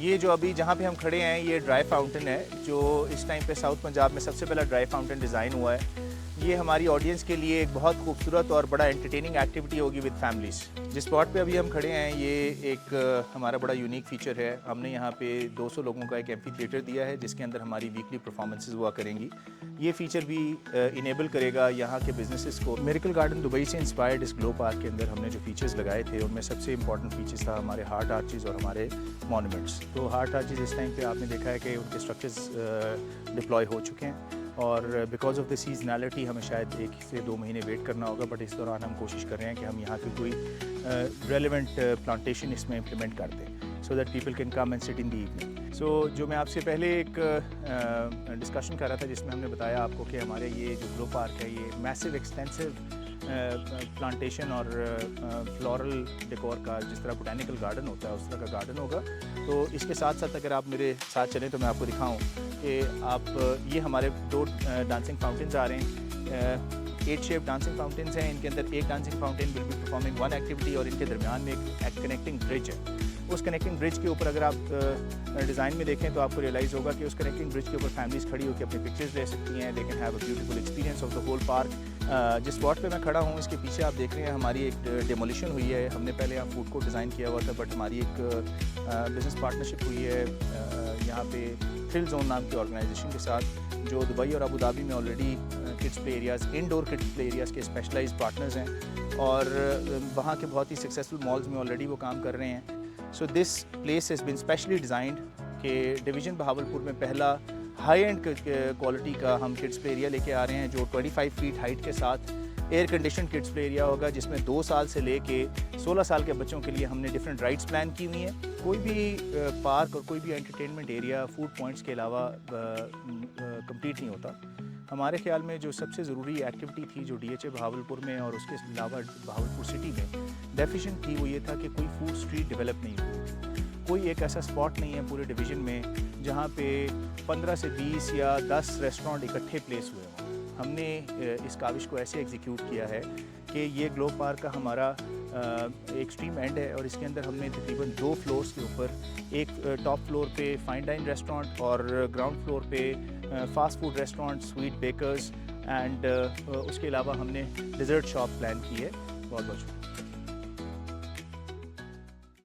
یہ جو ابھی جہاں پہ ہم کھڑے ہیں یہ ڈرائی فاؤنٹین ہے جو اس ٹائم پہ ساؤتھ پنجاب میں سب سے پہلا ڈرائی فاؤنٹین ڈیزائن ہوا ہے. یہ ہماری آڈینس کے لیے ایک بہت خوبصورت اور بڑا انٹرٹیننگ ایکٹیویٹی ہوگی ود فیملیز. جس اسپاٹ پہ ابھی ہم کھڑے ہیں یہ ایک ہمارا بڑا یونیک فیچر ہے. ہم نے یہاں پہ 200 لوگوں کا ایک ایمفی تھیٹر دیا ہے جس کے اندر ہماری ویکلی پرفارمنسز ہوا کریں گی. یہ فیچر بھی انیبل کرے گا یہاں کے بزنسز کو. میریکل گارڈن دبئی سے انسپائرڈ اس گلو پارک کے اندر ہم نے جو فیچرز لگائے تھے ان میں سب سے امپورٹنٹ فیچرز تھا ہمارے ہارٹ آرچز اور ہمارے مونومنٹس. تو ہارٹ آرچز اس ٹائم پہ آپ نے دیکھا ہے کہ ان کے اسٹرکچرز ڈپلوائے ہو چکے ہیں اور بیکاز آف دا سیزنالٹی ہمیں شاید 1 سے 2 مہینے ویٹ کرنا ہوگا. بٹ اس دوران ہم کوشش کر رہے ہیں کہ ہم یہاں کی کوئی ریلیونٹ پلانٹیشن اس میں امپلیمنٹ کر دیں so that people can come and سٹ ان دی ایوننگ. سو جو میں آپ سے پہلے ایک ڈسکشن کر رہا تھا جس میں ہم نے بتایا آپ کو کہ ہمارے یہ جو گلو پارک ہے یہ میسو ایکسٹینسو پلانٹیشن اور فلورل ڈیکور کا جس طرح بوٹینیکل گارڈن ہوتا ہے اس طرح کا گارڈن ہوگا. تو اس کے ساتھ ساتھ اگر آپ میرے ساتھ چلیں تو میں آپ کو دکھاؤں کہ آپ یہ ہمارے 2 ڈانسنگ فاؤنٹینز آ رہے ہیں. 8 شیپ ڈانسنگ فاؤنٹینز ہیں. ان کے اندر ایک dancing fountain will be performing 1 activity اور ان کے درمیان میں ایک کنیکٹنگ برج ہے. اس کنیکٹنگ برج کے اوپر اگر آپ ڈیزائن میں دیکھیں تو آپ کو ریئلائز ہوگا کہ اس کنیکٹنگ برج کے اوپر فیملیز کھڑی ہو کے اپنے پکچرز لے سکتی ہیں. They can have a beautiful experience of the whole park. جس اسپاٹ پہ میں کھڑا ہوں اس کے پیچھے آپ دیکھ رہے ہیں ہماری ایک ڈیمولیشن ہوئی ہے. ہم نے پہلے یہاں فوڈ کورٹ ڈیزائن کیا ہوا تھا بٹ ہماری ایک بزنس پارٹنرشپ ہوئی ہے یہاں پہ تھرل زون نام کی آرگنائزیشن کے ساتھ جو دبئی اور ابوظہبی میں already kids play areas indoor kids play areas کے اسپیشلائزڈ پارٹنرز ہیں اور وہاں کے بہت ہی سکسیزفل مالز میں آلریڈی وہ کام کر رہے ہیں. So this place has been specially designed کہ ڈویژن بہاولپور میں پہلا ہائی اینڈ کوالٹی کا ہم کڈس پلے ایریا لے کے آ رہے ہیں جو 25 فیٹ ہائٹ کے ساتھ ایئر کنڈیشن کڈس پلے ایریا ہوگا جس میں 2 سال سے لے کے 16 سال کے بچوں کے لیے ہم نے ڈفرینٹ رائڈس پلان کی ہوئی ہیں. کوئی بھی پارک اور کوئی بھی انٹرٹینمنٹ ایریا فوڈ پوائنٹس کے علاوہ کمپلیٹ نہیں ہوتا. ہمارے خیال میں جو سب سے ضروری ایکٹیویٹی تھی جو DHA بہاولپور میں اور اس کے علاوہ بہاولپور سٹی میں ڈیفیشنٹ تھی وہ یہ تھا کہ کوئی فوڈ اسٹریٹ ڈیولپ نہیں ہوئی. کوئی ایک ایسا اسپاٹ نہیں ہے پورے ڈویژن میں جہاں پہ 15 سے 20 یا 10 ریسٹورینٹ اکٹھے پلیس ہوئے ہوں. ہم نے اس کاوش کو ایسے ایگزیکیوٹ کیا ہے کہ یہ گلو پارک کا ہمارا ایک ایکسٹریم اینڈ ہے اور اس کے اندر ہم نے تقریباً 2 فلورس کے اوپر ایک ٹاپ فلور پہ فائن ڈائن ریسٹورینٹ اور گراؤنڈ فلور پہ fast food restaurant sweet bakers and اس کے علاوہ ہم نے ڈیزرٹ شاپ پلان کی ہے. بہت بہت شکریہ.